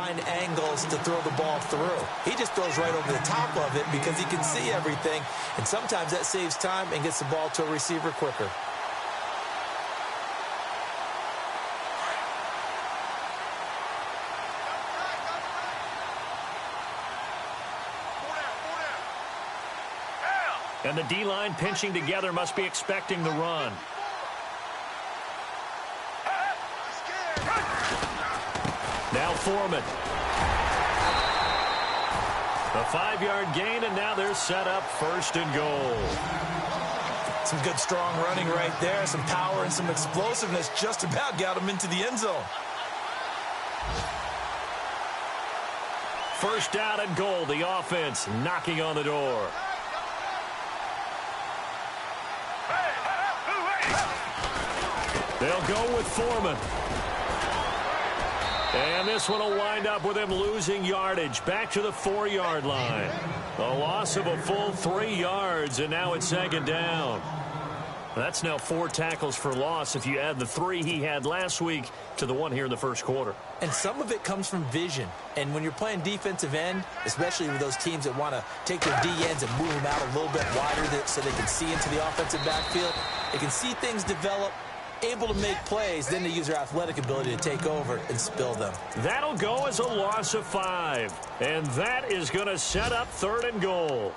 find angles to throw the ball through. He just throws right over the top of it because he can see everything, and sometimes that saves time and gets the ball to a receiver quicker. And the D-line pinching together must be expecting the run. Now Foreman. A 5-yard gain, and now they're set up 1st and goal. Some good, strong running right there. Some power and some explosiveness just about got him into the end zone. 1st down and goal. The offense knocking on the door. They'll go with Foreman. And this one will wind up with him losing yardage back to the 4-yard line. A loss of a full 3 yards, and now it's 2nd down. That's now 4 tackles for loss if you add the 3 he had last week to the 1 here in the 1st quarter. And some of it comes from vision. And when you're playing defensive end, especially with those teams that want to take their D ends and move them out a little bit wider so they can see into the offensive backfield, they can see things develop, able to make plays, then they use their athletic ability to take over and spill them. That'll go as a loss of 5. And that is going to set up 3rd and goal.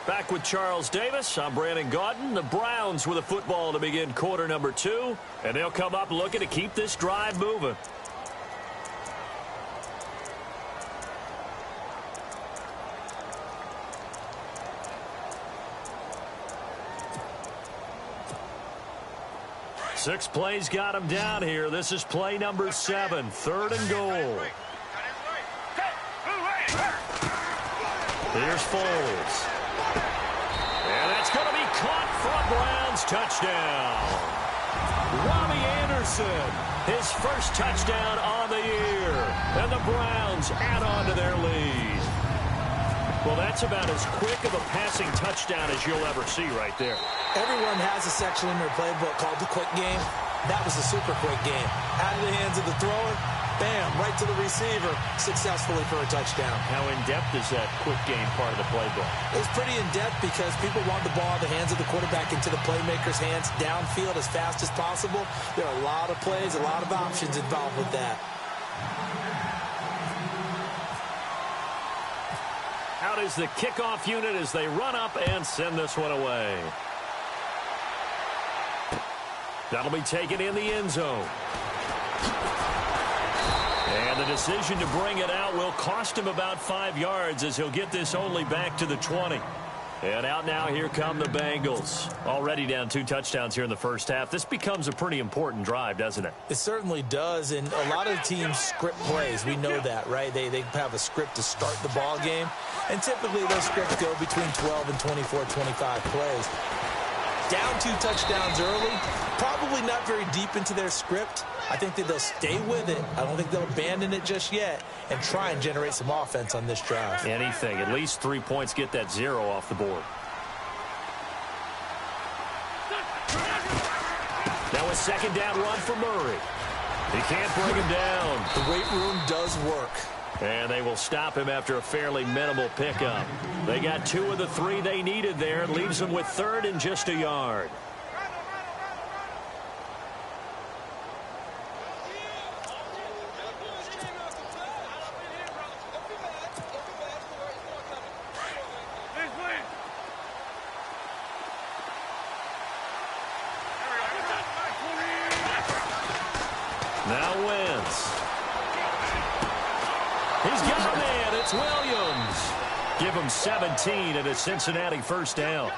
Back with Charles Davis, I'm Brandon Gaudin. The Browns with a football to begin quarter number 2. And they'll come up looking to keep this drive moving. Six plays got him down here. This is play number 7, 3rd and goal. Here's Foles. And that's going to be caught for a Browns touchdown. Robbie Anderson, his 1st touchdown on the year. And the Browns add on to their lead. Well, that's about as quick of a passing touchdown as you'll ever see right there. Everyone has a section in their playbook called the quick game. That was a super quick game. Out of the hands of the thrower, bam, right to the receiver, successfully for a touchdown. How in-depth is that quick game part of the playbook? It's pretty in-depth because people want the ball in the hands of the quarterback into the playmaker's hands downfield as fast as possible. There are a lot of plays, a lot of options involved with that. Out is the kickoff unit as they run up and send this one away. That'll be taken in the end zone. And the decision to bring it out will cost him about 5 yards as he'll get this only back to the 20. And out now, here come the Bengals. Already down 2 touchdowns here in the 1st half. This becomes a pretty important drive, doesn't it? It certainly does, and a lot of teams script plays. We know that, right? They have a script to start the ball game, and typically those scripts go between 12 and 24, 25 plays. Down 2 touchdowns early, probably not very deep into their script. I think that they'll stay with it. I don't think they'll abandon it just yet and try and generate some offense on this drive. Anything. At least 3 points, get that 0 off the board. Now a 2nd down run for Murray. He can't bring him down. The weight room does work. And they will stop him after a fairly minimal pickup. They got 2 of the 3 they needed there. It leaves them with 3rd and just a yard. Now Wentz. He's got a man. It's Williams. Give him 17 and a Cincinnati 1st down.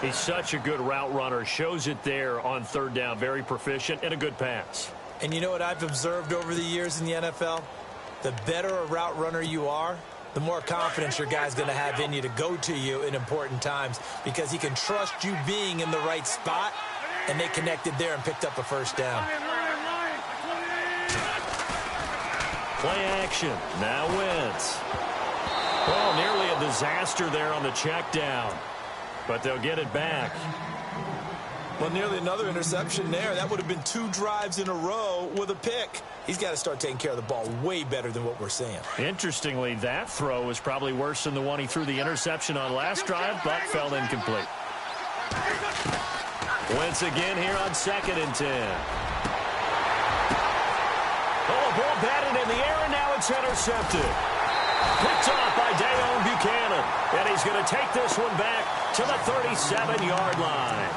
He's such a good route runner. Shows it there on 3rd down. Very proficient and a good pass. And you know what I've observed over the years in the NFL? The better a route runner you are, the more confidence your guy's going to have in you to go to you in important times because he can trust you being in the right spot, and they connected there and picked up a 1st down. Play action. Now Wentz. disaster there on the check down. But they'll get it back. Well, nearly another interception there. That would have been 2 drives in a row with a pick. He's got to start taking care of the ball way better than what we're seeing. Interestingly, that throw was probably worse than the one he threw the interception on last drive, but fell incomplete. Wentz again here on 2nd and 10. Oh, a ball batted in the air, and now it's intercepted. Picked off by Deone Bucannon. And he's going to take this one back to the 37-yard line.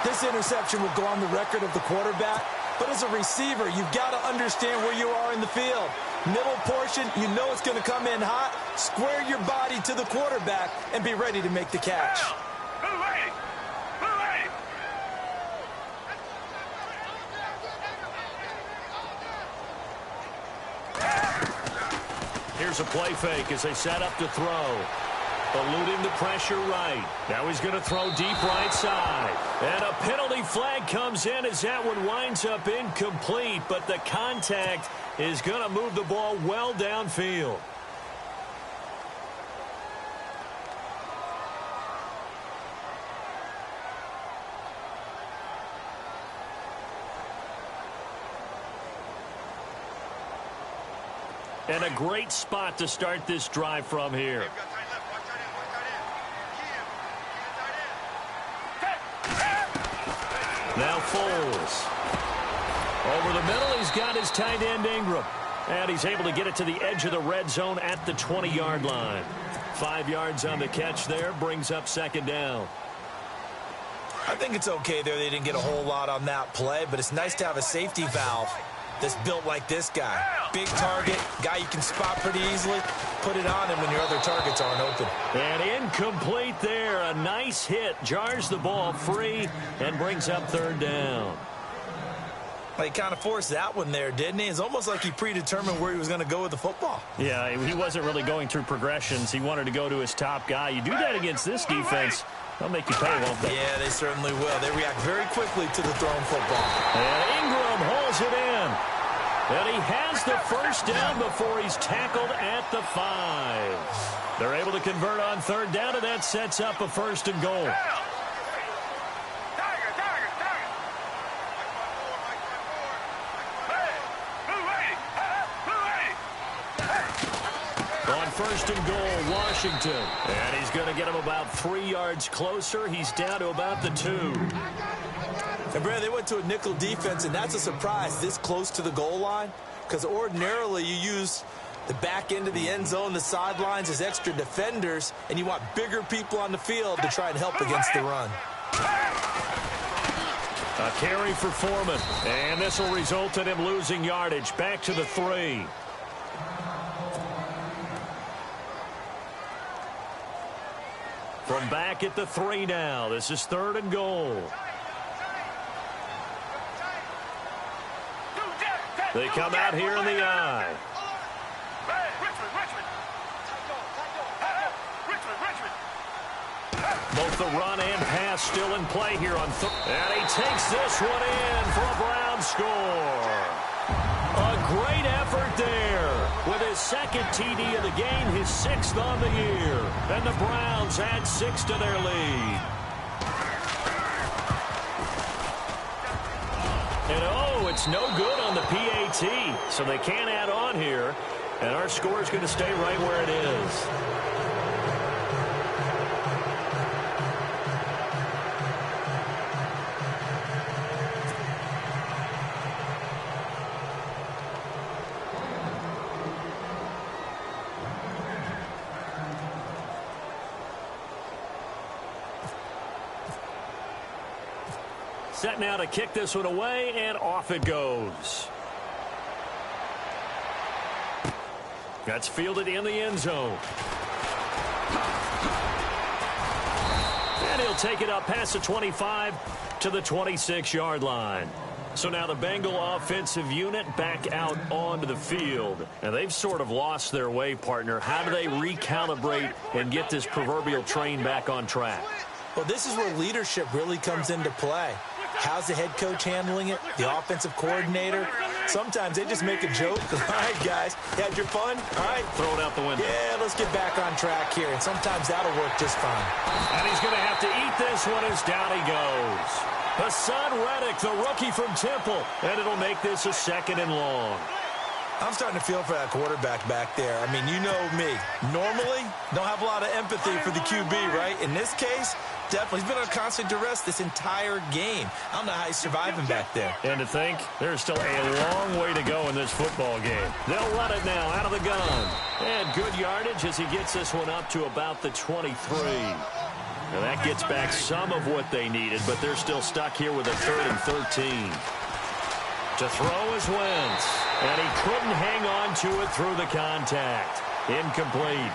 This interception will go on the record of the quarterback, but as a receiver, you've got to understand where you are in the field. Middle portion, you know it's going to come in hot. Square your body to the quarterback and be ready to make the catch. Here's a play fake as they set up to throw. Eluding the pressure right. Now he's going to throw deep right side. And a penalty flag comes in as that one winds up incomplete. But the contact is going to move the ball well downfield. And a great spot to start this drive from here. Now Foles. Over the middle, he's got his tight end Ingram. And he's able to get it to the edge of the red zone at the 20-yard line. 5 yards on the catch there, brings up 2nd down. I think it's okay there. They didn't get a whole lot on that play, but it's nice to have a safety valve that's built like this guy. Big target, guy you can spot pretty easily. Put it on him when your other targets aren't open. And incomplete there. A nice hit. Jars the ball free and brings up 3rd down. Well, he kind of forced that one there, didn't he? It's almost like he predetermined where he was going to go with the football. Yeah, he wasn't really going through progressions. He wanted to go to his top guy. You do that against this defense, they'll make you pay, won't they? Yeah, they certainly will. They react very quickly to the thrown football. And Ingram holds it in. And he has the first down before he's tackled at the 5. They're able to convert on 3rd down, and that sets up a 1st and goal. On 1st and goal, Washington. And he's going to get him about 3 yards closer. He's down to about the 2. And, Brad, they went to a nickel defense, and that's a surprise this close to the goal line, because ordinarily you use the back end of the end zone, the sidelines as extra defenders, and you want bigger people on the field to try and help against the run. A carry for Foreman, and this will result in him losing yardage. Back to the 3. From back at the 3 now, this is 3rd and goal. They come out here in the eye. Both the run and pass still in play here on third. And he takes this one in for a Brown score. A great effort there. With his 2nd TD of the game, his 6th on the year. And the Browns add 6 to their lead. And oh, it's no good on the PAT, so they can't add on here. And our score is going to stay right where it is. Set now to kick this one away, and off it goes. That's fielded in the end zone. And he'll take it up past the 25 to the 26-yard line. So now the Bengal offensive unit back out onto the field. And they've sort of lost their way, partner. How do they recalibrate and get this proverbial train back on track? Well, this is where leadership really comes into play. How's the head coach handling it? The offensive coordinator? Sometimes they just make a joke. All right, guys, you had your fun? All right. Throw it out the window. Yeah, let's get back on track here, and sometimes that'll work just fine. And he's going to have to eat this one as down he goes. Hassan Reddick, the rookie from Temple, and it'll make this a 2nd and long. I'm starting to feel for that quarterback back there. I mean, you know me. Normally, don't have a lot of empathy for the QB, right? In this case, definitely. He's been on constant duress this entire game. I don't know how he's surviving back there. And to think, there's still a long way to go in this football game. They'll run it now out of the gun. And good yardage as he gets this one up to about the 23. Now that gets back some of what they needed, but they're still stuck here with a 3rd and 13. To throw is Wentz, and he couldn't hang on to it through the contact. Incomplete.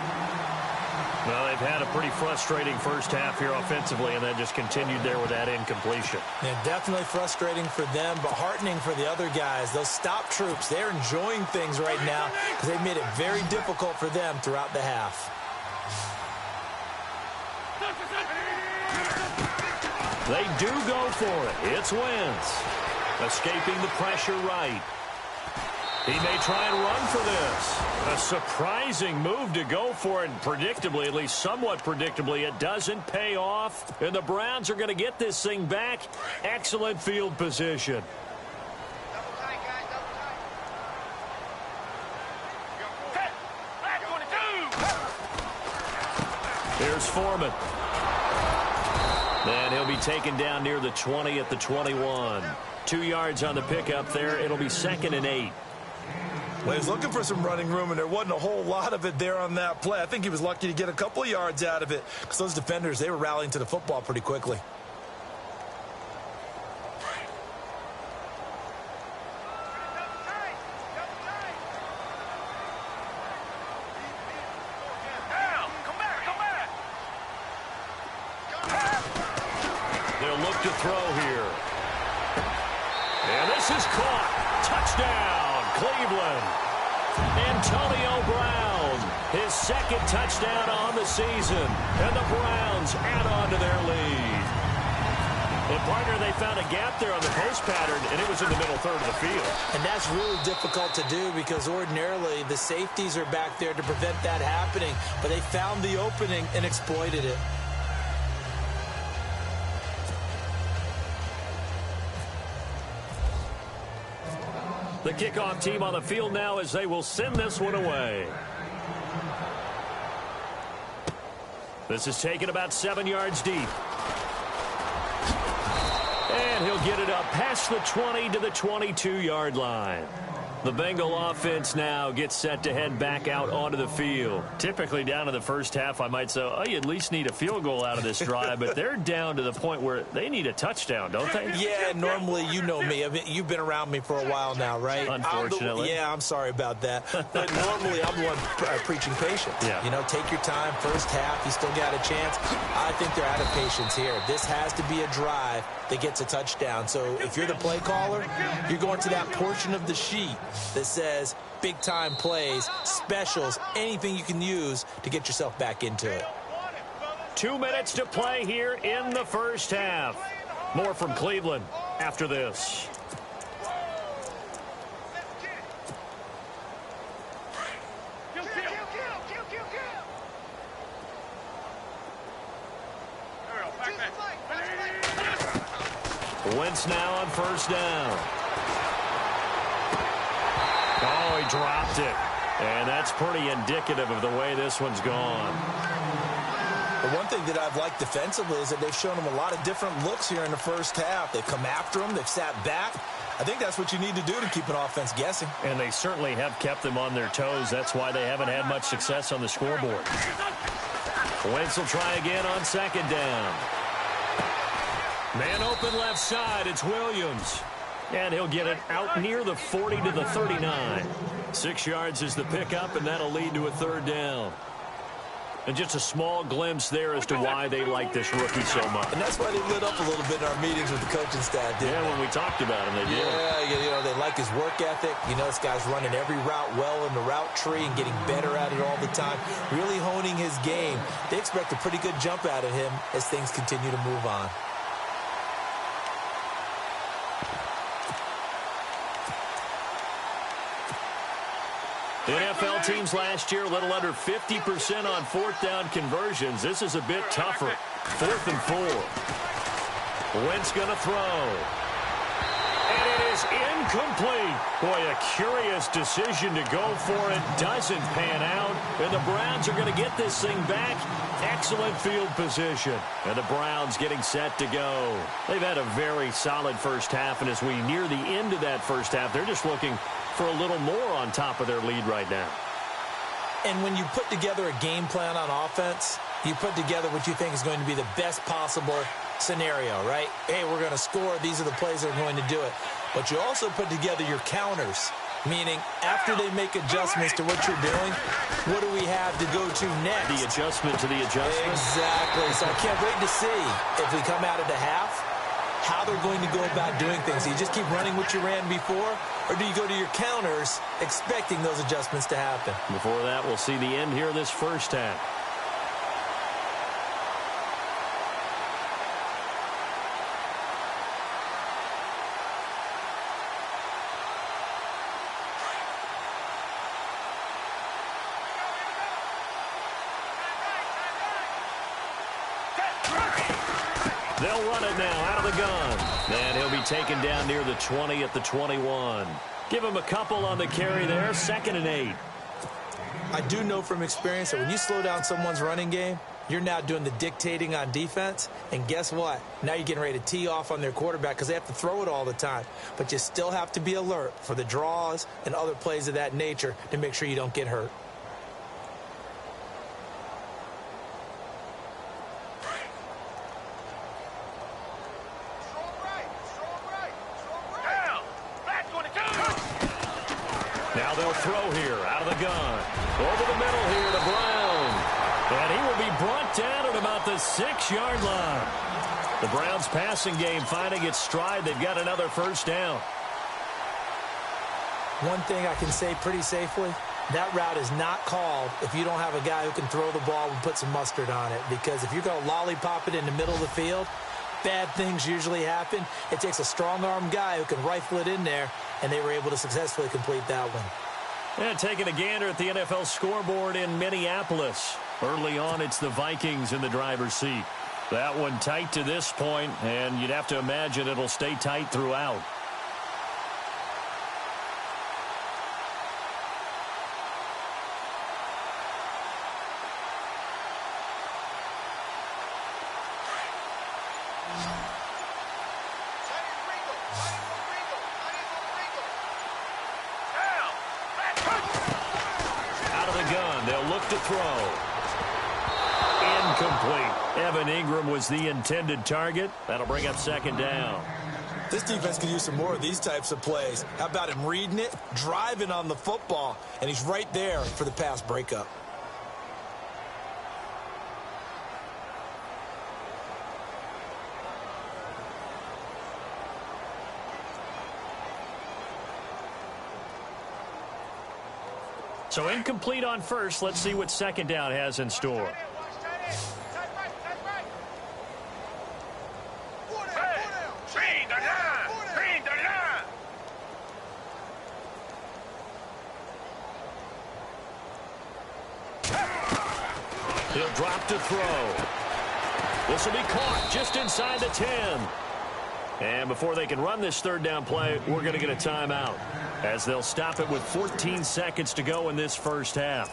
Well, they've had a pretty frustrating first half here offensively, and then just continued there with that incompletion. Yeah, definitely frustrating for them, but heartening for the other guys. Those stop troops, they're enjoying things right now because they've made it very difficult for them throughout the half. They do go for it. It's Wentz. Escaping the pressure right. He may try and run for this. A surprising move to go for it. Predictably, at least somewhat predictably, it doesn't pay off. And the Browns are going to get this thing back. Excellent field position. Here's Foreman. And he'll be taken down near the 20 at the 21. 2 yards on the pickup there. It'll be 2nd and 8. Well, he was looking for some running room, and there wasn't a whole lot of it there on that play. I think he was lucky to get a couple of yards out of it because those defenders, they were rallying to the football pretty quickly. They'll look to throw here. And this is caught. Touchdown, Cleveland. Antonio Brown, his 2nd touchdown on the season. And the Browns add on to their lead. And, partner, they found a gap there on the post pattern, and it was in the middle 3rd of the field. And that's really difficult to do because ordinarily the safeties are back there to prevent that happening. But they found the opening and exploited it. The kickoff team on the field now as they will send this one away. This is taken about 7 yards deep. And he'll get it up past the 20 to the 22-yard line. The Bengal offense now gets set to head back out onto the field. Typically down in the first half, I might say, oh, you at least need a field goal out of this drive, but they're down to the point where they need a touchdown, don't they? Yeah, normally, you know me. I mean, you've been around me for a while now, right? Unfortunately. I'm sorry about that. But normally, I'm the one preaching patience. Yeah. You know, take your time. First half, you still got a chance. I think they're out of patience here. This has to be a drive that gets a touchdown. So if you're the play caller, you're going to that portion of the sheet that says big-time plays, specials, anything you can use to get yourself back into it. 2 minutes to play here in the first half. More from Cleveland after this. Wentz now on first down. Oh, he dropped it. And that's pretty indicative of the way this one's gone. The one thing that I've liked defensively is that they've shown them a lot of different looks here in the first half. They've come after them. They've sat back. I think that's what you need to do to keep an offense guessing. And they certainly have kept them on their toes. That's why they haven't had much success on the scoreboard. Wentz will try again on second down. Man open left side. It's Williams. And he'll get it out near the 40 to the 39. 6 yards is the pickup, and that'll lead to a third down. And just a small glimpse there as to why they like this rookie so much. And that's why they lit up a little bit in our meetings with the coaching staff, didn't they? When we talked about him, they did. Yeah, you know, they like his work ethic. You know, this guy's running every route well in the route tree and getting better at it all the time, really honing his game. They expect a pretty good jump out of him as things continue to move on. teams last year, a little under 50% on fourth down conversions. This is a bit tougher. 4th and 4. Wentz going to throw. And it is incomplete. Boy, a curious decision to go for it. Doesn't pan out. And the Browns are going to get this thing back. Excellent field position. And the Browns getting set to go. They've had a very solid first half. And as we near the end of that first half, they're just looking for a little more on top of their lead right now. And when you put together a game plan on offense, you put together what you think is going to be the best possible scenario, right? Hey, we're going to score. These are the plays that are going to do it. But you also put together your counters, meaning after they make adjustments to what you're doing, what do we have to go to next? The adjustment to the adjustment. Exactly. So I can't wait to see if we come out of the half, how they're going to go about doing things. Do you just keep running what you ran before, or do you go to your counters expecting those adjustments to happen? Before that, we'll see the end here of this first half. They'll run it now out of the gun. And he'll be taken down near the 20 at the 21. Give him a couple on the carry there. 2nd and 8. I do know from experience that when you slow down someone's running game, you're now doing the dictating on defense. And guess what? Now you're getting ready to tee off on their quarterback because they have to throw it all the time. But you still have to be alert for the draws and other plays of that nature to make sure you don't get hurt. Now they'll throw here out of the gun. Over the middle here to Brown. And he will be brought down at about the 6-yard line. The Browns passing game finding its stride. They've got another first down. One thing I can say pretty safely, that route is not called if you don't have a guy who can throw the ball and put some mustard on it. Because if you're going to lollipop it in the middle of the field, bad things usually happen. It takes a strong-arm guy who can rifle it in there, and they were able to successfully complete that one. And taking a gander at the NFL scoreboard in Minneapolis. Early on, it's the Vikings in the driver's seat. That one tight to this point, and you'd have to imagine it'll stay tight throughout. To throw. Incomplete. Evan Ingram was the intended target. That'll bring up 2nd down. This defense could use some more of these types of plays. How about him reading it, driving on the football, and he's right there for the pass breakup. So incomplete on first. Let's see what 2nd down has in store. He'll drop to throw. This will be caught just inside the 10. And before they can run this 3rd down play, we're going to get a timeout, as they'll stop it with 14 seconds to go in this first half.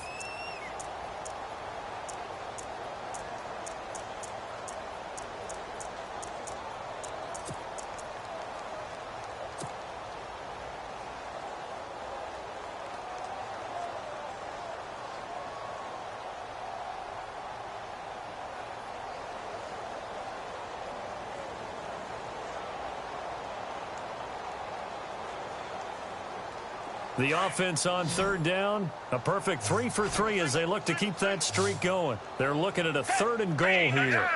The offense on 3rd down, a perfect 3 for 3 as they look to keep that streak going. They're looking at a 3rd and goal here.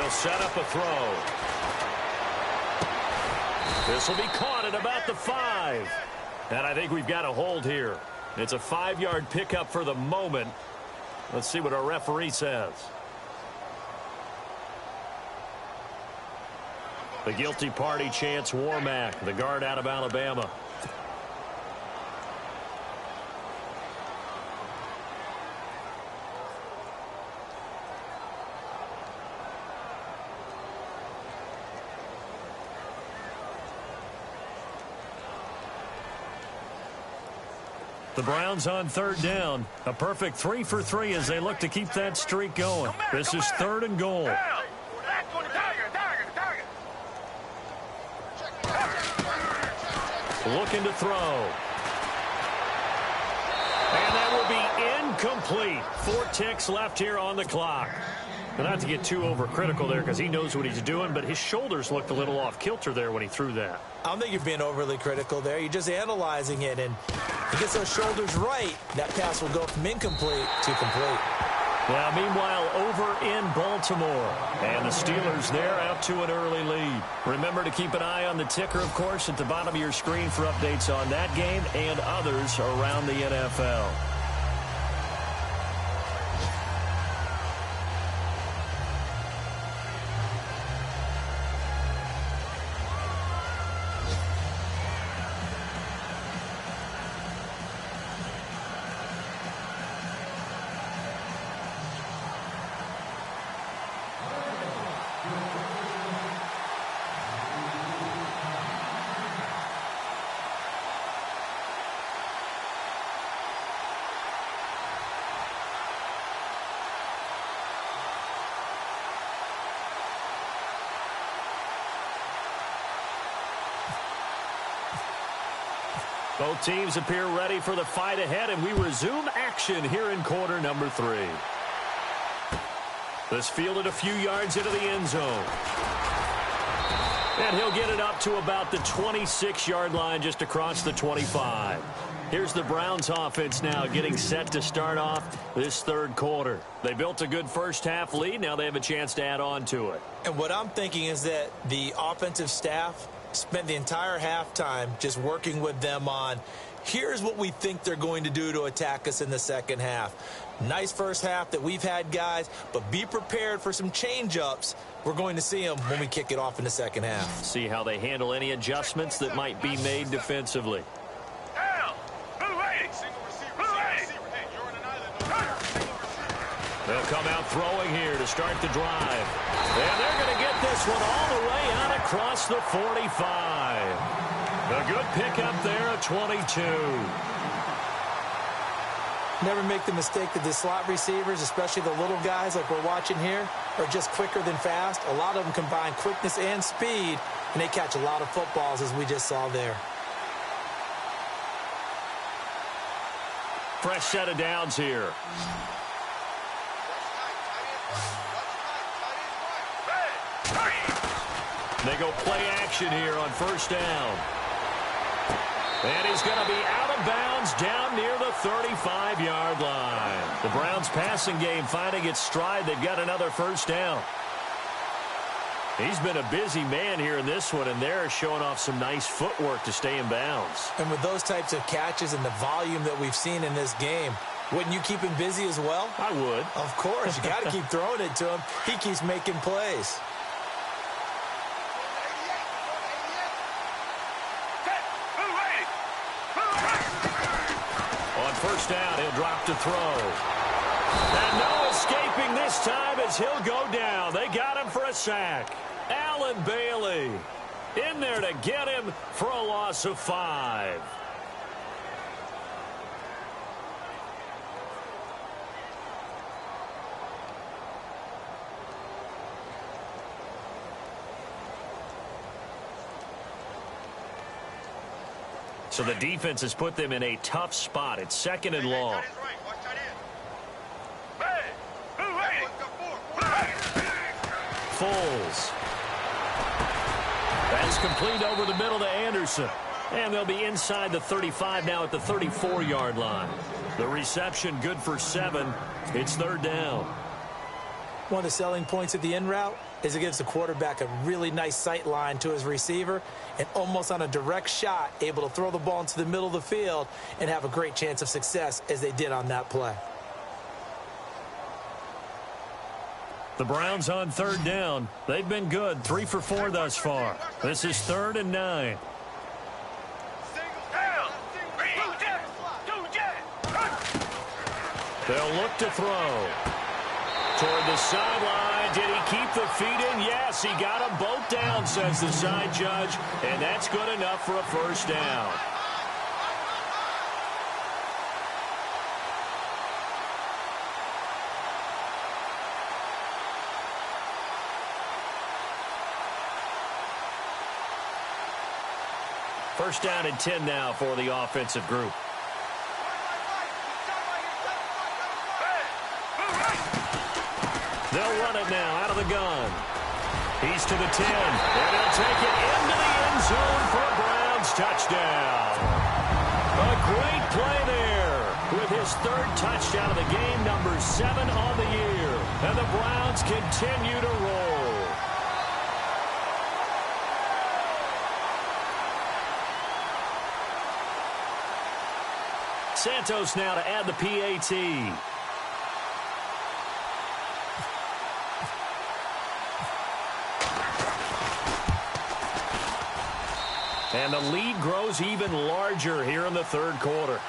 They'll set up a throw. This will be caught at about the 5. And I think we've got a hold here. It's a 5-yard pickup for the moment. Let's see what our referee says. The guilty party, Chance Warmack, the guard out of Alabama. The Browns on 3rd down. A perfect 3 for 3 as they look to keep that streak going. This is 3rd and goal. Looking to throw. And that will be incomplete. 4 ticks left here on the clock. Not to get too overcritical there because he knows what he's doing, but his shoulders looked a little off kilter there when he threw that. I don't think you're being overly critical there. You're just analyzing it, and he gets those shoulders right. That pass will go from incomplete to complete. Now, meanwhile, over in Baltimore. And the Steelers there out to an early lead. Remember to keep an eye on the ticker, of course, at the bottom of your screen for updates on that game and others around the NFL. Both teams appear ready for the fight ahead, and we resume action here in quarter number 3. This fielded a few yards into the end zone. And he'll get it up to about the 26-yard line just across the 25. Here's the Browns offense now getting set to start off this 3rd quarter. They built a good first-half lead. Now they have a chance to add on to it. And what I'm thinking is that the offensive staff spent the entire halftime just working with them on, here's what we think they're going to do to attack us in the second half. Nice first half that we've had, guys, but be prepared for some change-ups. We're going to see them when we kick it off in the second half. See how they handle any adjustments that might be made defensively. They'll come out throwing here to start the drive. And they're going to get this one all the way out across the 45. A good pickup there at 22. Never make the mistake that the slot receivers, especially the little guys like we're watching here, are just quicker than fast. A lot of them combine quickness and speed, and they catch a lot of footballs, as we just saw there. Fresh set of downs here. They go play action here on first down. And he's going to be out of bounds down near the 35-yard line. The Browns passing game finding its stride. They've got another first down. He's been a busy man here in this one, and they're showing off some nice footwork to stay in bounds. And with those types of catches and the volume that we've seen in this game, wouldn't you keep him busy as well? I would. Of course. You got to keep throwing it to him. He keeps making plays. First down, he'll drop to throw. And no escaping this time as he'll go down. They got him for a sack. Allen Bailey in there to get him for a loss of 5. So the defense has put them in a tough spot. It's 2nd and long. Foles. That's complete over the middle to Anderson. And they'll be inside the 35 now at the 34-yard line. The reception good for 7. It's 3rd down. One of the selling points of the in route is it gives the quarterback a really nice sight line to his receiver and almost on a direct shot able to throw the ball into the middle of the field and have a great chance of success as they did on that play. The Browns on third down. They've been good, 3 for 4 thus far. This is 3rd and 9. They'll look to throw. Toward the sideline. Did he keep the feet in? Yes, he got them both down, says the side judge. And that's good enough for a first down. First down and 10 now for the offensive group. They'll run it now out of the gun. He's to the 10, and he'll take it into the end zone for a Browns touchdown. A great play there with his 3rd touchdown of the game, number 7 on the year. And the Browns continue to roll. Santos now to add the PAT. And the lead grows even larger here in the 3rd quarter.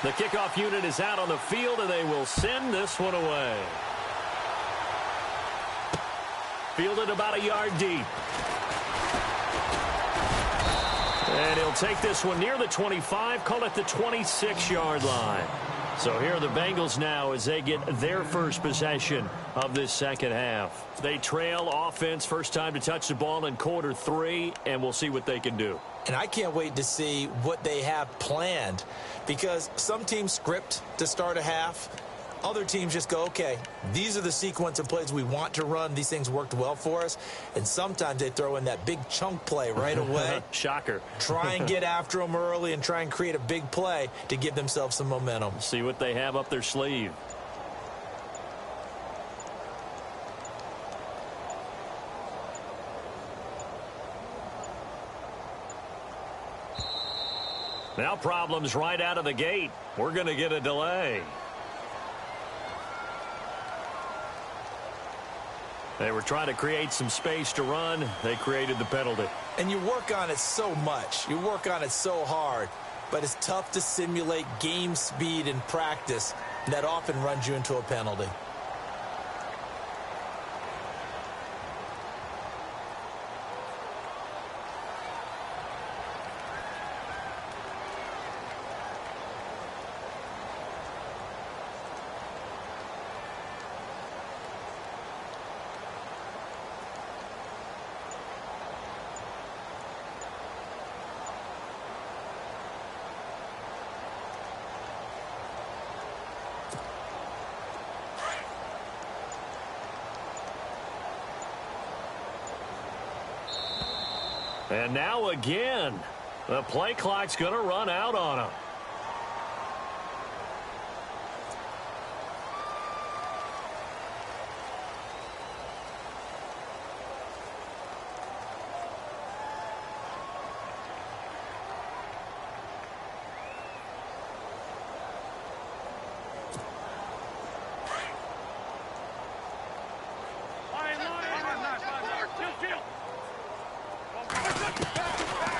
The kickoff unit is out on the field, and they will send this one away. Fielded about a yard deep. And he'll take this one near the 25, call it the 26-yard line. So here are the Bengals now as they get their first possession of this second half. They trail offense, first time to touch the ball in quarter 3, and we'll see what they can do. And I can't wait to see what they have planned, because some teams script to start a half. Other teams just go, okay, these are the sequence of plays we want to run. These things worked well for us. And sometimes they throw in that big chunk play right away. Shocker. Try and get after them early and try and create a big play to give themselves some momentum. See what they have up their sleeve. Now problems right out of the gate. We're going to get a delay. They were trying to create some space to run. They created the penalty. And you work on it so much. You work on it so hard. But it's tough to simulate game speed in practice. And that often runs you into a penalty. And now again, the play clock's going to run out on him.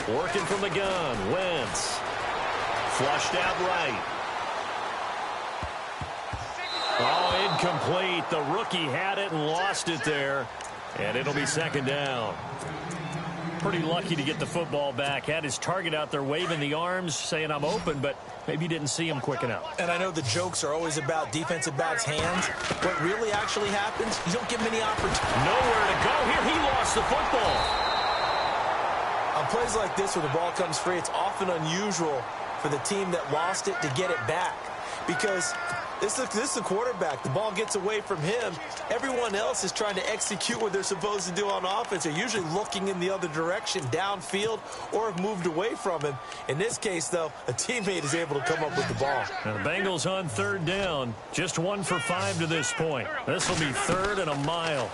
Working from the gun, Wentz. Flushed out right. Oh, incomplete. The rookie had it and lost it there. And it'll be second down. Pretty lucky to get the football back. Had his target out there waving the arms, saying I'm open, but maybe didn't see him quick enough. And I know the jokes are always about defensive backs' hands. What really actually happens, you don't get many opportunities. Nowhere to go here. He lost the football. On plays like this where the ball comes free, it's often unusual for the team that lost it to get it back. Because this is a quarterback. The ball gets away from him. Everyone else is trying to execute what they're supposed to do on offense. They're usually looking in the other direction, downfield, or have moved away from him. In this case, though, a teammate is able to come up with the ball. Now the Bengals on third down. Just 1 for 5 to this point. This will be 3rd and a mile.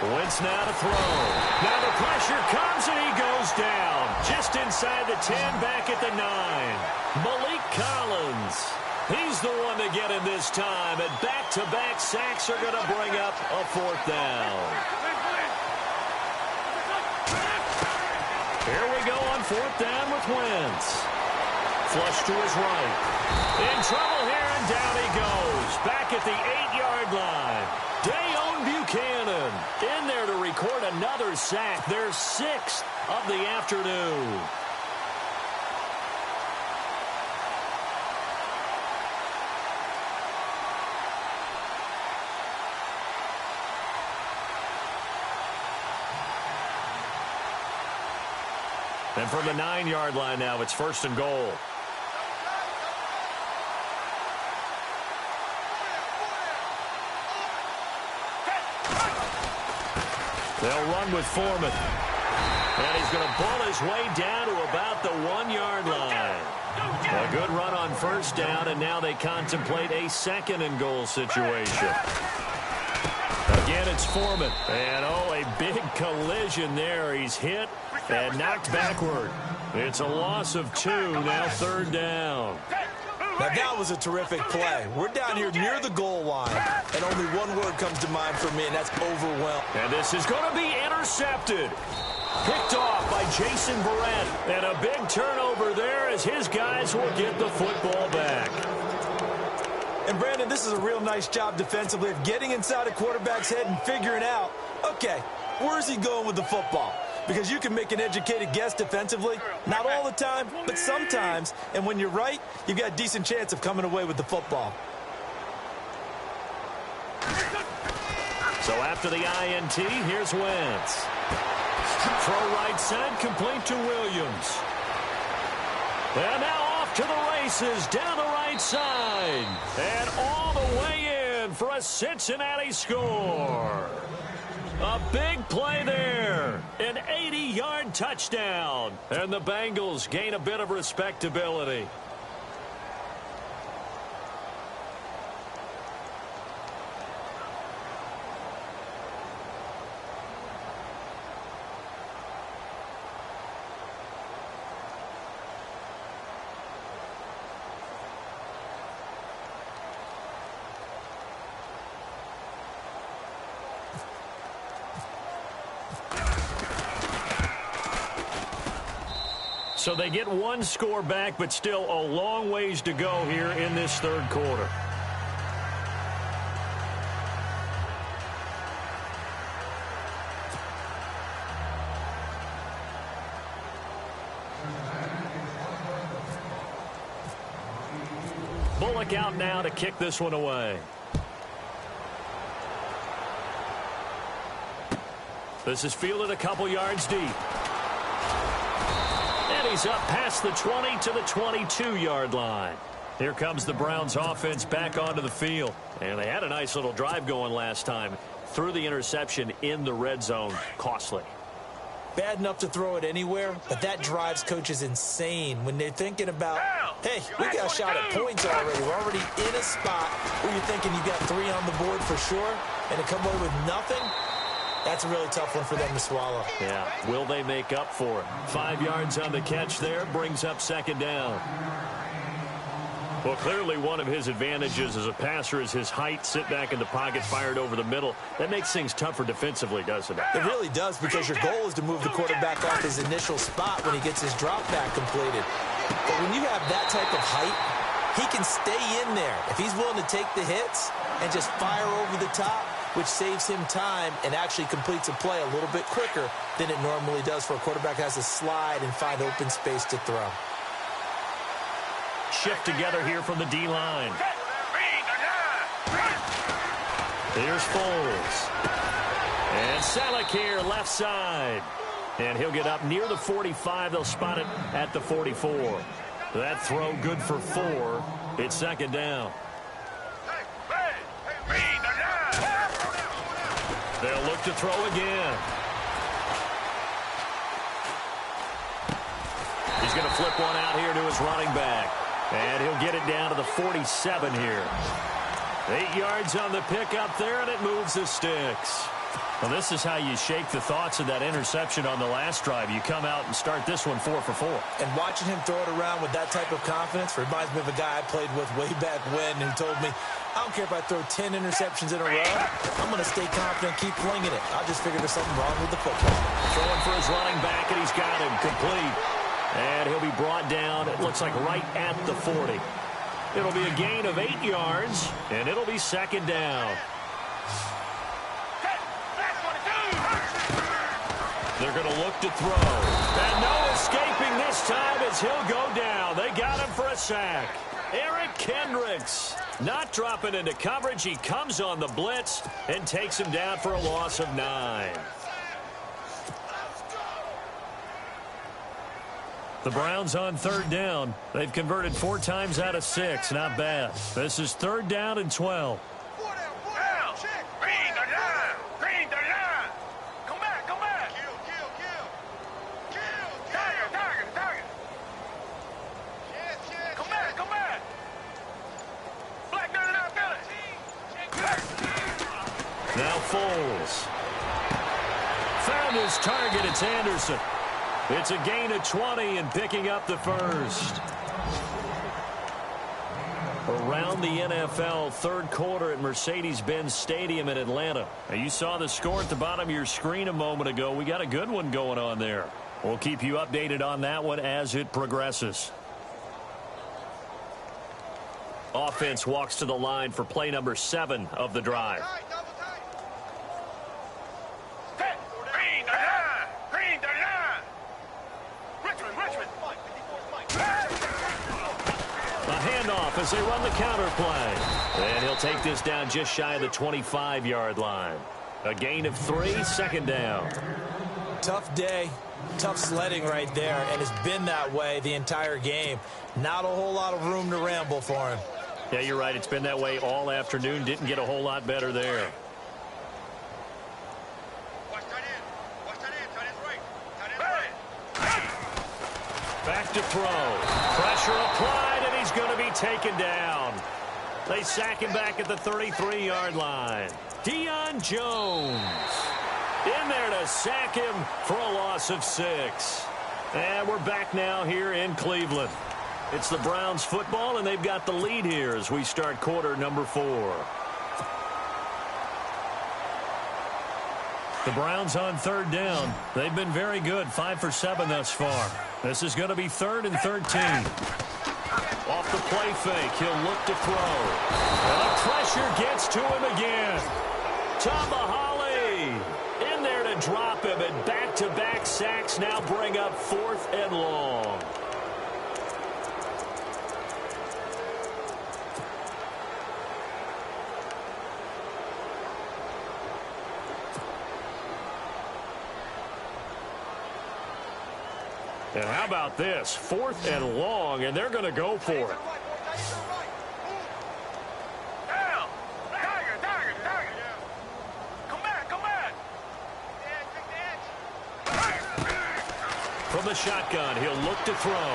Wentz now to throw. Now the pressure comes and he goes down. Just inside the 10, back at the 9. Malik Collins. He's the one to get him this time. And back-to-back sacks are going to bring up a 4th down. Here we go on 4th down with Wentz. Flush to his right. In trouble here, and down he goes. Back at the 8-yard line. Dayon Buchanan in there to record another sack. Their 6th of the afternoon. And from the 9-yard line now, it's 1st and goal. They'll run with Foreman. And he's going to pull his way down to about the 1-yard line. A good run on 1st down, and now they contemplate a 2nd and goal situation. Again, it's Foreman. And, oh, a big collision there. He's hit and knocked backward. It's a loss of 2, now 3rd down. Now, that was a terrific play. We're down here near the goal line, and only one word comes to mind for me, and that's overwhelmed. And this is going to be intercepted. Picked off by Jason Verrett. And a big turnover there as his guys will get the football back. And, Brandon, this is a real nice job defensively of getting inside a quarterback's head and figuring out, okay, where's he going with the football? Because you can make an educated guess defensively. Not all the time, but sometimes. And when you're right, you've got a decent chance of coming away with the football. So after the INT, here's Wentz. Throw right side, complete to Williams. And now off to the races, down the right side. And all the way in for a Cincinnati score. A big play there. An 80-yard touchdown. And the Bengals gain a bit of respectability. So they get 1 score back, but still a long ways to go here in this 3rd quarter. Bullock out now to kick this one away. This is fielded a couple yards deep. And he's up past the 20 to the 22-yard line. Here comes the Browns offense back onto the field. And they had a nice little drive going last time. Threw the interception in the red zone. Costly. Bad enough to throw it anywhere, but that drives coaches insane when they're thinking about, hey, we got a shot at points already. We're already in a spot where you're thinking you got 3 on the board for sure, and to come away with nothing, that's a really tough one for them to swallow. Yeah, will they make up for it? 5 yards on the catch there, brings up 2nd down. Well, clearly one of his advantages as a passer is his height. Sit back in the pocket, fired over the middle. That makes things tougher defensively, doesn't it? It really does, because your goal is to move the quarterback off his initial spot when he gets his drop back completed. But when you have that type of height, he can stay in there if he's willing to take the hits and just fire over the top, which saves him time and actually completes a play a little bit quicker than it normally does for a quarterback who has to slide and find open space to throw. Shift together here from the D-line. Here's Foles. And Selleck here, left side. And he'll get up near the 45. They'll spot it at the 44. That throw good for 4. It's second down. They'll look to throw again. He's going to flip one out here to his running back. And he'll get it down to the 47 here. 8 yards on the pickup there, and it moves the sticks. Well, this is how you shake the thoughts of that interception on the last drive. You come out and start this one 4 for 4. And watching him throw it around with that type of confidence reminds me of a guy I played with way back when who told me, I don't care if I throw 10 interceptions in a row. I'm going to stay confident, keep flinging it. I'll just figure there's something wrong with the football. Throwing for his running back, and he's got him complete. And he'll be brought down, it looks like right at the 40. It'll be a gain of 8 yards, and it'll be second down. They're going to look to throw. And no escaping this time as he'll go down. They got him for a sack. Eric Kendricks not dropping into coverage. He comes on the blitz and takes him down for a loss of 9. The Browns on third down. They've converted 4 times out of 6. Not bad. This is third down and 12. Now Foles. Found his target. It's Anderson. It's a gain of 20 and picking up the first. Around the NFL, third quarter at Mercedes-Benz Stadium in Atlanta. Now, you saw the score at the bottom of your screen a moment ago. We got a good one going on there. We'll keep you updated on that one as it progresses. Offense walks to the line for play number 7 of the drive. As they run the counter play. And he'll take this down just shy of the 25-yard line. A gain of 3, second down. Tough day, tough sledding right there, and it's been that way the entire game. Not a whole lot of room to ramble for him. Yeah, you're right. It's been that way all afternoon. Didn't get a whole lot better there. Back to throw. Pressure applied, and he's going to be taken down. They sack him back at the 33-yard line. Deion Jones in there to sack him for a loss of 6. And we're back now here in Cleveland. It's the Browns football, and they've got the lead here as we start quarter number 4. The Browns on third down. They've been very good, 5 for 7 thus far. This is going to be 3rd and 13. Off the play fake, he'll look to throw. And the pressure gets to him again. Tomahali in there to drop him, and back-to-back sacks now bring up 4th and long. And how about this? 4th and long, and they're going to go for it. From the shotgun, he'll look to throw.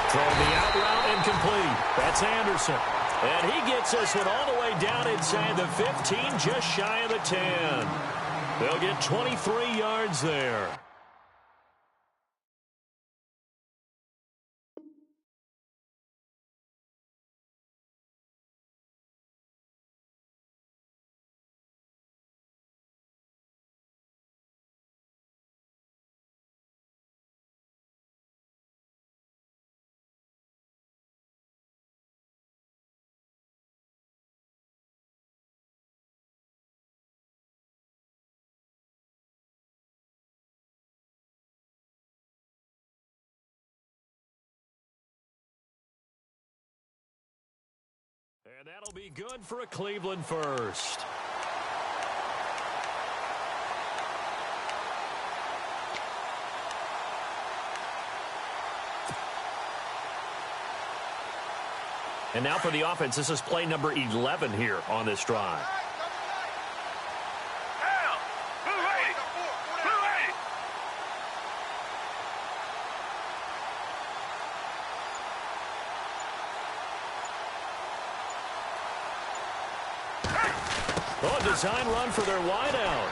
Throwing the out route incomplete. That's Anderson. And he gets this one all the way down inside the 15, just shy of the 10. They'll get 23 yards there. And that'll be good for a Cleveland first. And now for the offense, this is play number 11 here on this drive. Oh, a design run for their wideout.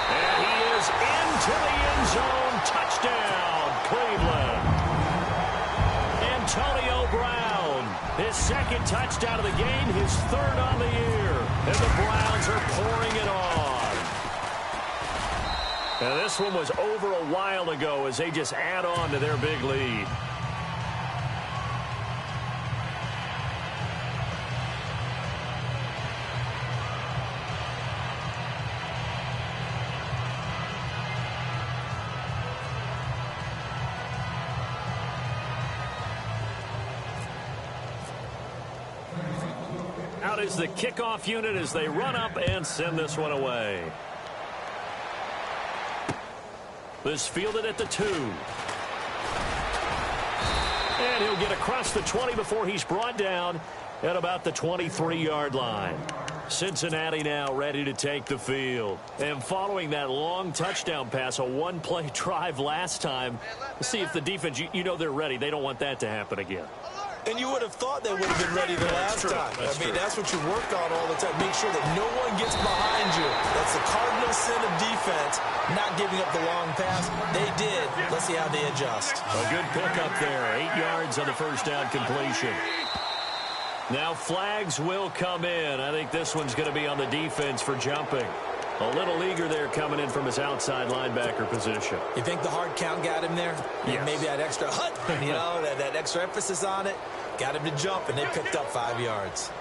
And he is into the end zone. Touchdown, Cleveland. Antonio Brown, his second touchdown of the game, his third on the year. And the Browns are pouring it on. Now, this one was over a while ago as they just add on to their big lead. Out is the kickoff unit as they run up and send this one away. This fielded at the 2. And he'll get across the 20 before he's brought down at about the 23-yard line. Cincinnati now ready to take the field. And following that long touchdown pass, a one-play drive last time, let's see if the defense, you know they're ready. They don't want that to happen again. And you would have thought they would have been ready the last time. I mean, that's what you work on all the time. Make sure that no one gets behind you. That's the cardinal sin of defense, not giving up the long pass. They did. Let's see how they adjust. A good pickup there. 8 yards on the first down completion. Now flags will come in. I think this one's going to be on the defense for jumping. A little eager there coming in from his outside linebacker position. You think the hard count got him there? Yes. Maybe that extra hut, you know, that extra emphasis on it. Got him to jump, and they picked up 5 yards.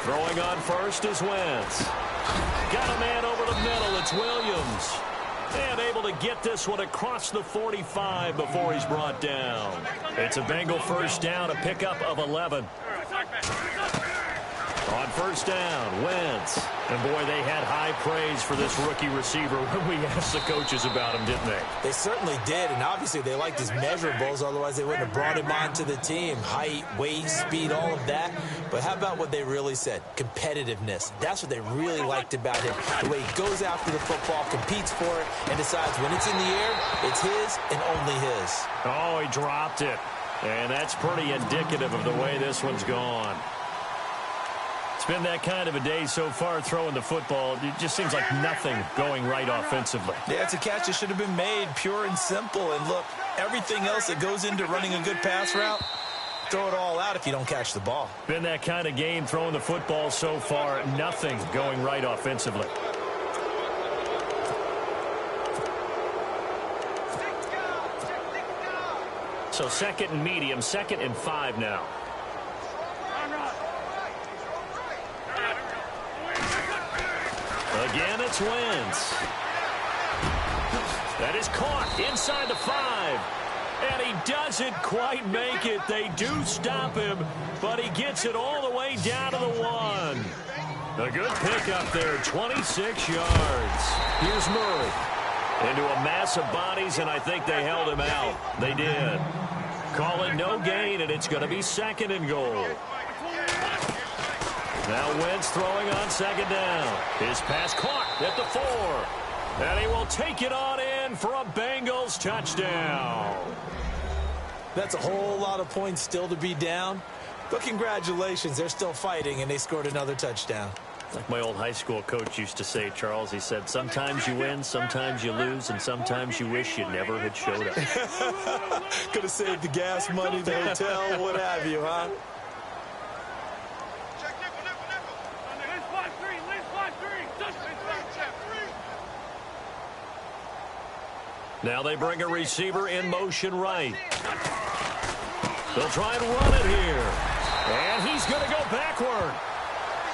Throwing on first is Wentz. Got a man over the middle. It's Williams. And able to get this one across the 45 before he's brought down. It's a Bengal first down, a pickup of 11. On first down, Wentz. And, boy, they had high praise for this rookie receiver when we asked the coaches about him, didn't they? They certainly did, and obviously they liked his measurables. Otherwise, they wouldn't have brought him onto the team. Height, weight, speed, all of that. But how about what they really said? Competitiveness. That's what they really liked about him. The way he goes after the football, competes for it, and decides when it's in the air, it's his and only his. Oh, he dropped it. And that's pretty indicative of the way this one's gone. It's been that kind of a day so far throwing the football. It just seems like nothing going right offensively. Yeah, it's a catch that should have been made, pure and simple. And look, everything else that goes into running a good pass route, throw it all out if you don't catch the ball. Been that kind of game throwing the football so far, nothing going right offensively. So second and medium, 2nd and 5 now. Again, it's Wentz. That is caught inside the 5. And he doesn't quite make it. They do stop him, but he gets it all the way down to the 1. A good pickup there, 26 yards. Here's Murray. Into a mass of bodies, and I think they held him out. They did. Call it no gain, and it's going to be 2nd and goal. Now Wentz throwing on 2nd down. His pass caught at the 4. And he will take it on in for a Bengals touchdown. That's a whole lot of points still to be down. But congratulations, they're still fighting, and they scored another touchdown. Like my old high school coach used to say, Charles, he said, sometimes you win, sometimes you lose, and sometimes you wish you never had showed up. Could have saved the gas money, the hotel, what have you, huh? Now they bring a receiver in motion right. They'll try and run it here. And he's going to go backward.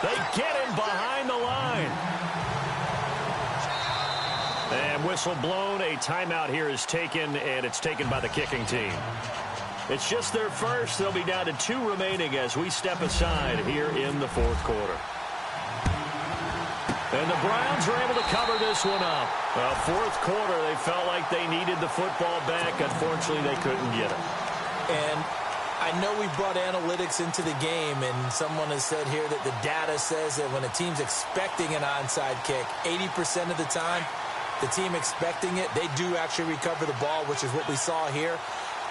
They get him behind the line. And whistle blown. A timeout here is taken, and it's taken by the kicking team. It's just their first. They'll be down to 2 remaining as we step aside here in the 4th quarter. And the Browns are able to cover this one up. Fourth quarter, they felt like they needed the football back. Unfortunately, they couldn't get it. And I know we brought analytics into the game, and someone has said here that the data says that when a team's expecting an onside kick, 80% of the time, the team expecting it, they do actually recover the ball, which is what we saw here.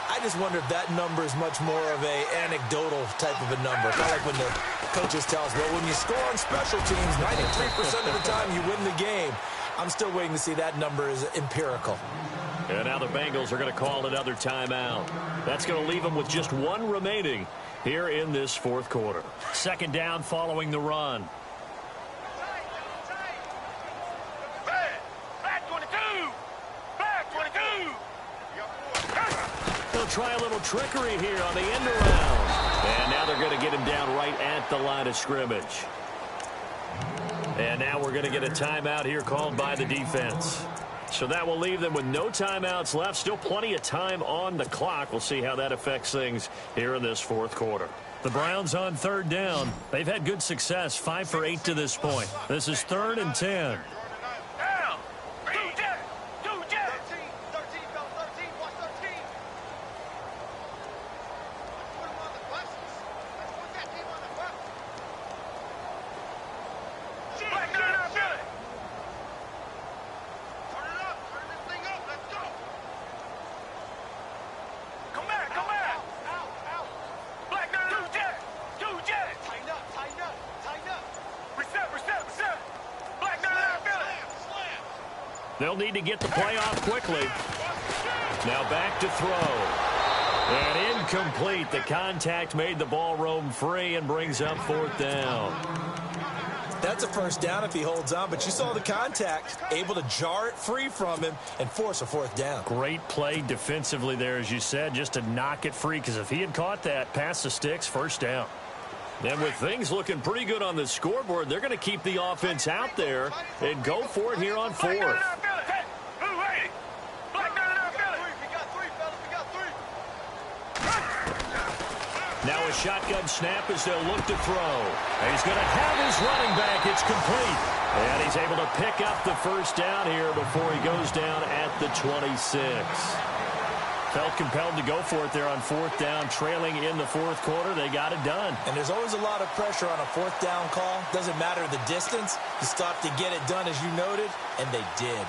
I just wonder if that number is much more of a anecdotal type of a number. Kind of like when the coaches tell us, well, when you score on special teams, 93% of the time you win the game. I'm still waiting to see that number is empirical. And now the Bengals are going to call another timeout. That's going to leave them with just one remaining here in this fourth quarter. Second down following the run. They'll try a little trickery here on the end around. And now they're going to get him down right at the line of scrimmage. And now we're going to get a timeout here called by the defense. So that will leave them with no timeouts left. Still plenty of time on the clock. We'll see how that affects things here in this fourth quarter. The Browns on third down. They've had good success, 5 for 8 to this point. This is 3rd and 10. They'll need to get the play off quickly. Now back to throw. And incomplete. The contact made the ball roam free and brings up 4th down. That's a first down if he holds on, but you saw the contact, able to jar it free from him and force a 4th down. Great play defensively there, as you said, just to knock it free, because if he had caught that, past the sticks, first down. And with things looking pretty good on the scoreboard, they're going to keep the offense out there and go for it here on 4th. Now a shotgun snap as they'll look to throw. And he's going to have his running back. It's complete. And he's able to pick up the first down here before he goes down at the 26. Felt compelled to go for it there on 4th down, trailing in the fourth quarter. They got it done. And there's always a lot of pressure on a 4th down call. Doesn't matter the distance. You stop to get it done, as you noted, and they did.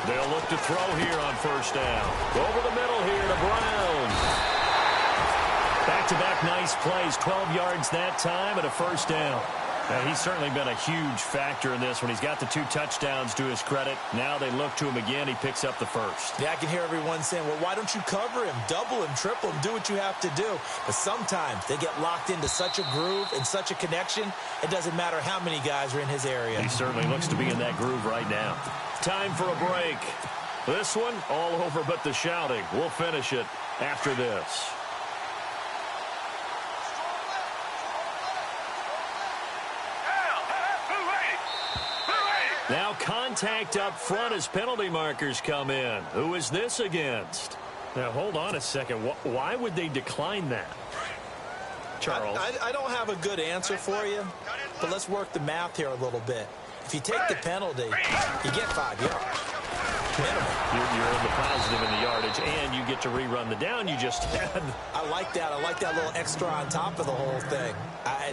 They'll look to throw here on first down. Over the middle here to Brown. Back-to-back nice plays, 12 yards that time and a first down. He's certainly been a huge factor in this when he's got the 2 touchdowns to his credit. Now they look to him again. He picks up the first. Yeah, I can hear everyone saying, well, why don't you cover him, double him, triple him, do what you have to do. But sometimes they get locked into such a groove and such a connection, it doesn't matter how many guys are in his area. He certainly looks to be in that groove right now. Time for a break. This one, all over but the shouting. We'll finish it after this. Now contact up front as penalty markers come in. Who is this against? Now, hold on a second. Why would they decline that? Charles? I don't have a good answer for you, but let's work the math here a little bit. If you take the penalty, you get 5 yards. Minimum. You're in the positive in the yardage, and you get to rerun the down you just had. I like that. I like that little extra on top of the whole thing.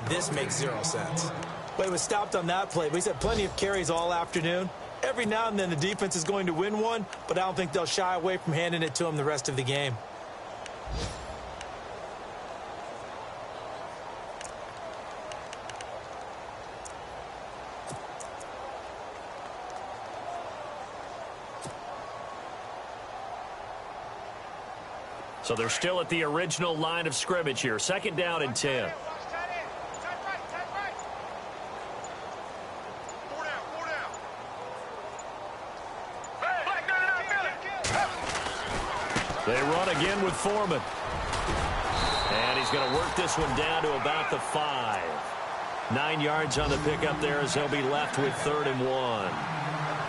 This makes 0 sense. Well, he was stopped on that play, but he's had plenty of carries all afternoon. Every now and then the defense is going to win one, but I don't think they'll shy away from handing it to him the rest of the game. So they're still at the original line of scrimmage here. Second down and 10. They run again with Foreman. And he's going to work this one down to about the 5. 9 yards on the pickup there as they'll be left with 3rd and 1.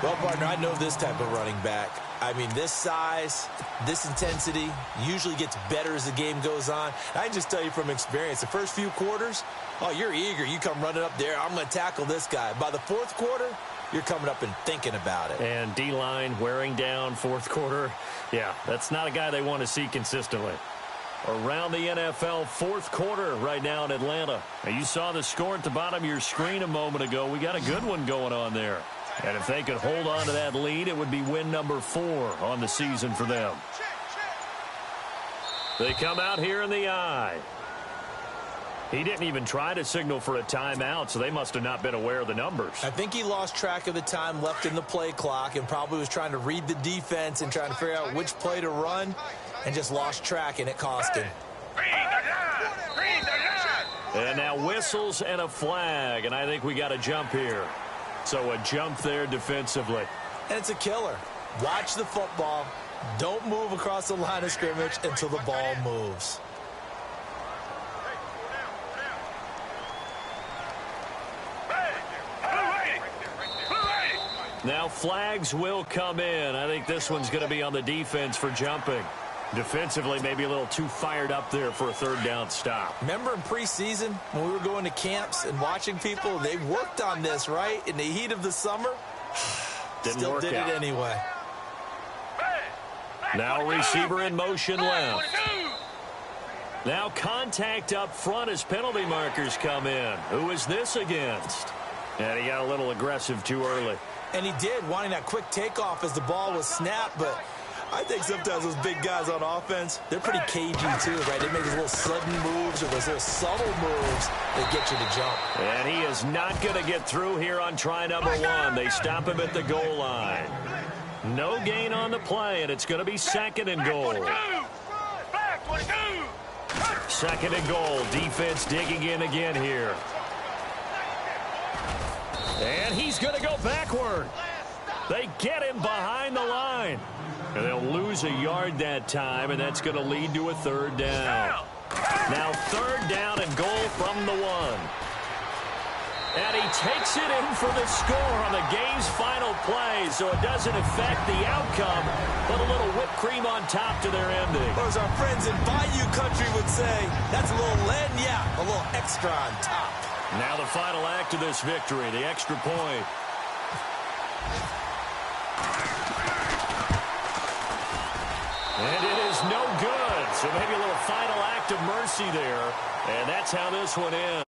Well, partner, I know this type of running back. I mean, this size, this intensity usually gets better as the game goes on. I can just tell you from experience, the first few quarters, oh, you're eager. You come running up there. I'm going to tackle this guy. By the 4th quarter, you're coming up and thinking about it. And D-line wearing down 4th quarter. Yeah, that's not a guy they want to see consistently. Around the NFL 4th quarter right now in Atlanta. Now, you saw the score at the bottom of your screen a moment ago. We got a good one going on there. And if they could hold on to that lead, it would be win number 4 on the season for them. They come out here in the I. He didn't even try to signal for a timeout, so they must have not been aware of the numbers. I think he lost track of the time left in the play clock and probably was trying to read the defense and trying to figure out which play to run and just lost track, and it cost him. And now whistles and a flag, and I think we got a jump here. So a jump there defensively. And it's a killer. Watch the football. Don't move across the line of scrimmage until the ball moves. Now flags will come in. I think this one's going to be on the defense for jumping. Defensively, maybe a little too fired up there for a 3rd down stop. Remember in preseason when we were going to camps and watching people, they worked on this, right? In the heat of the summer, still did it anyway. Now receiver in motion left. Now contact up front as penalty markers come in. Who is this against? And he got a little aggressive too early. And he did, wanting that quick takeoff as the ball was snapped, but I think sometimes those big guys on offense, they're pretty cagey too, right? They make those little sudden moves or those little subtle moves that get you to jump. And he is not going to get through here on try number 1. They stop him at the goal line. No gain on the play, and it's going to be 2nd and goal. 2nd and goal. Defense digging in again here. And he's going to go backward. They get him behind the line. And they'll lose a yard that time, and that's going to lead to a 3rd down. Now 3rd down and goal from the 1. And he takes it in for the score on the game's final play, so it doesn't affect the outcome, but a little whipped cream on top to their ending. Or as our friends in Bayou Country would say, that's a little lagniappe, a little extra on top. Now the final act of this victory, the extra point. And it is no good. So maybe a little final act of mercy there. And that's how this one ends.